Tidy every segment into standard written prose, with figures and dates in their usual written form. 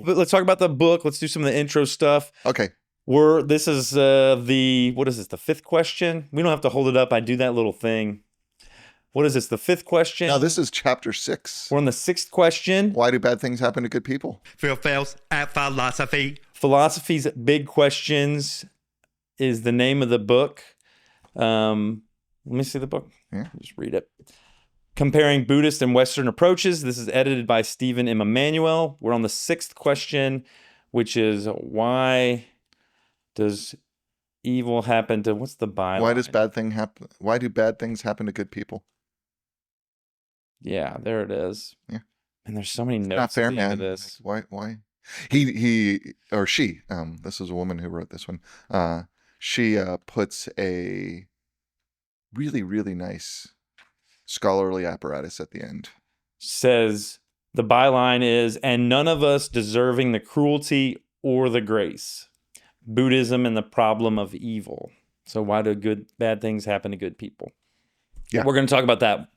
let's talk about the book. Let's do some of the intro stuff. Okay. This is what is this? The fifth question? We don't have to hold it up. I do that little thing. What is this? The fifth question? No, this is chapter 6. We're on the sixth question. Why do bad things happen to good people? Phails at philosophy. Philosophy's Big Questions is the name of the book. Let me see the book. Yeah. Just read it. Comparing Buddhist and Western Approaches. This is edited by Stephen M. Emmanuel. We're on the sixth question, which is why does evil happen to, what's the byline? Why do bad things happen to good people? Yeah, there it is. Yeah. And there's so many notes Not fair, at the end man. of this. Why? He or she, this is a woman who wrote this one. She puts a really, really nice scholarly apparatus at the end. Says, the byline is, and none of us deserving the cruelty or the grace. Buddhism and the problem of evil. So why do bad things happen to good people? Yeah. We're going to talk about that.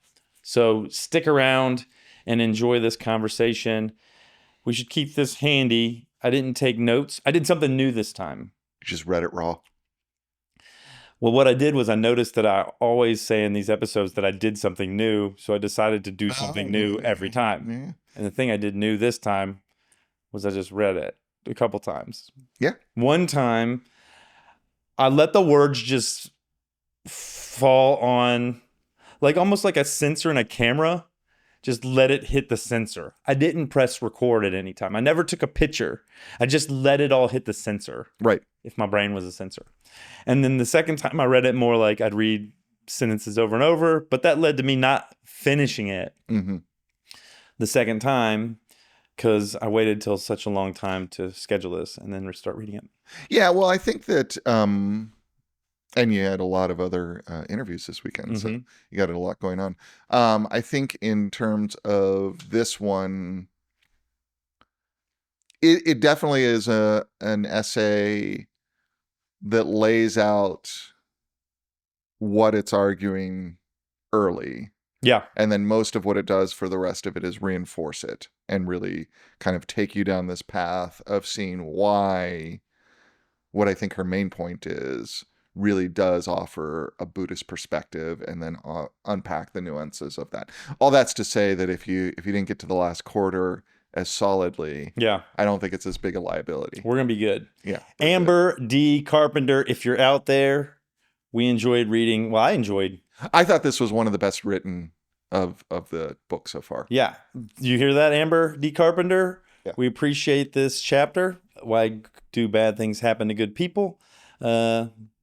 So stick around and enjoy this conversation. We should keep this handy. I didn't take notes. I did something new this time. You just read it raw. Well, what I did was I noticed that I always say in these episodes that I did something new. So I decided to do something new every time. Yeah. And the thing I did new this time was I just read it a couple times. Yeah. One time, I let the words just fall on, like almost like a sensor in a camera. Just let it hit the sensor. I didn't press record at any time. I never took a picture. I just let it all hit the sensor. Right. If my brain was a sensor. And then the second time I read it more like I'd read sentences over and over, but that led to me not finishing it the second time because I waited till such a long time to schedule this and then start reading it. Yeah, well, I think that, and you had a lot of other interviews this weekend, so you got a lot going on. I think in terms of this one, it definitely is an essay that lays out what it's arguing early. Yeah. And then most of what it does for the rest of it is reinforce it and really kind of take you down this path of seeing why what I think her main point is really does offer a Buddhist perspective and then unpack the nuances of that. All that's to say that if you didn't get to the last quarter as solidly, I don't think it's as big a liability. We're going to be good. Yeah. Amber D. Carpenter, if you're out there, we enjoyed reading. Well, I thought this was one of the best written of the book so far. Yeah. You hear that, Amber D. Carpenter? Yeah. We appreciate this chapter. Why do bad things happen to good people?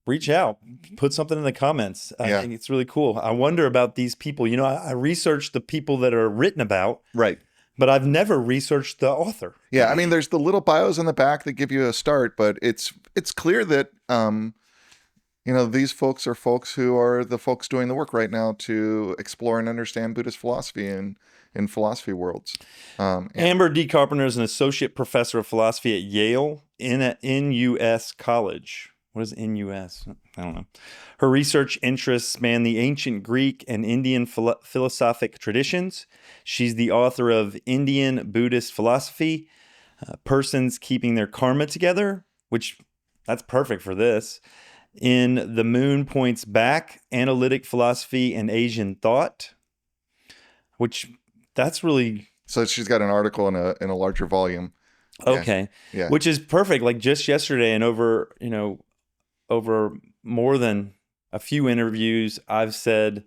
Reach out. Put something in the comments. I think it's really cool. I wonder about these people. You know, I researched the people that are written about. Right. But I've never researched the author. Yeah, I mean, there's the little bios in the back that give you a start, but it's clear that these folks are folks who are the folks doing the work right now to explore and understand Buddhist philosophy in philosophy worlds. Amber D. Carpenter is an associate professor of philosophy at Yale in NUS College. What is NUS? I don't know. Her research interests span the ancient Greek and Indian philosophic traditions. She's the author of Indian Buddhist Philosophy, Persons Keeping Their Karma Together, which that's perfect for this. In The Moon Points Back, Analytic Philosophy and Asian Thought, which that's really... So she's got an article in a larger volume. Okay. Yeah. Which is perfect. Like just yesterday and over more than a few interviews, I've said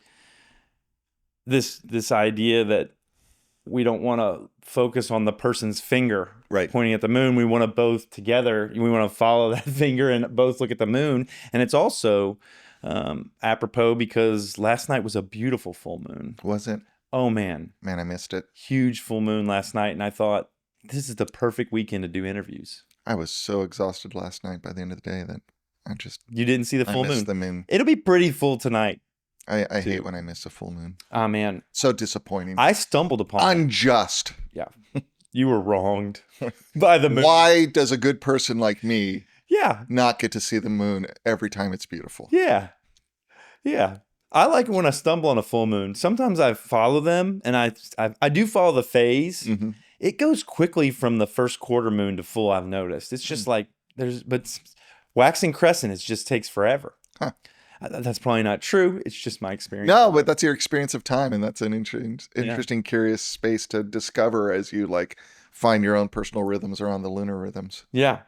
this idea that we don't want to focus on the person's finger pointing at the moon. We want to both together. We want to follow that finger and both look at the moon. And it's also apropos because last night was a beautiful full moon. Was it? Oh, man. Man, I missed it. Huge full moon last night. And I thought, this is the perfect weekend to do interviews. I was so exhausted last night by the end of the day that You didn't see the full I moon? missed the moon. It'll be pretty full tonight. I hate when I miss a full moon. Oh, man. So disappointing. I stumbled upon it. Unjust. Yeah. You were wronged by the moon. Why does a good person like me Yeah. not get to see the moon every time it's beautiful? Yeah. Yeah. I like it when I stumble on a full moon. Sometimes I follow them, and I do follow the phase. Mm-hmm. It goes quickly from the first quarter moon to full, I've noticed. It's just like waxing crescent, it just takes forever. Huh. That's probably not true. It's just my experience. No, but that's your experience of time, and that's an interesting, curious space to discover as you like find your own personal rhythms around the lunar rhythms. Yeah.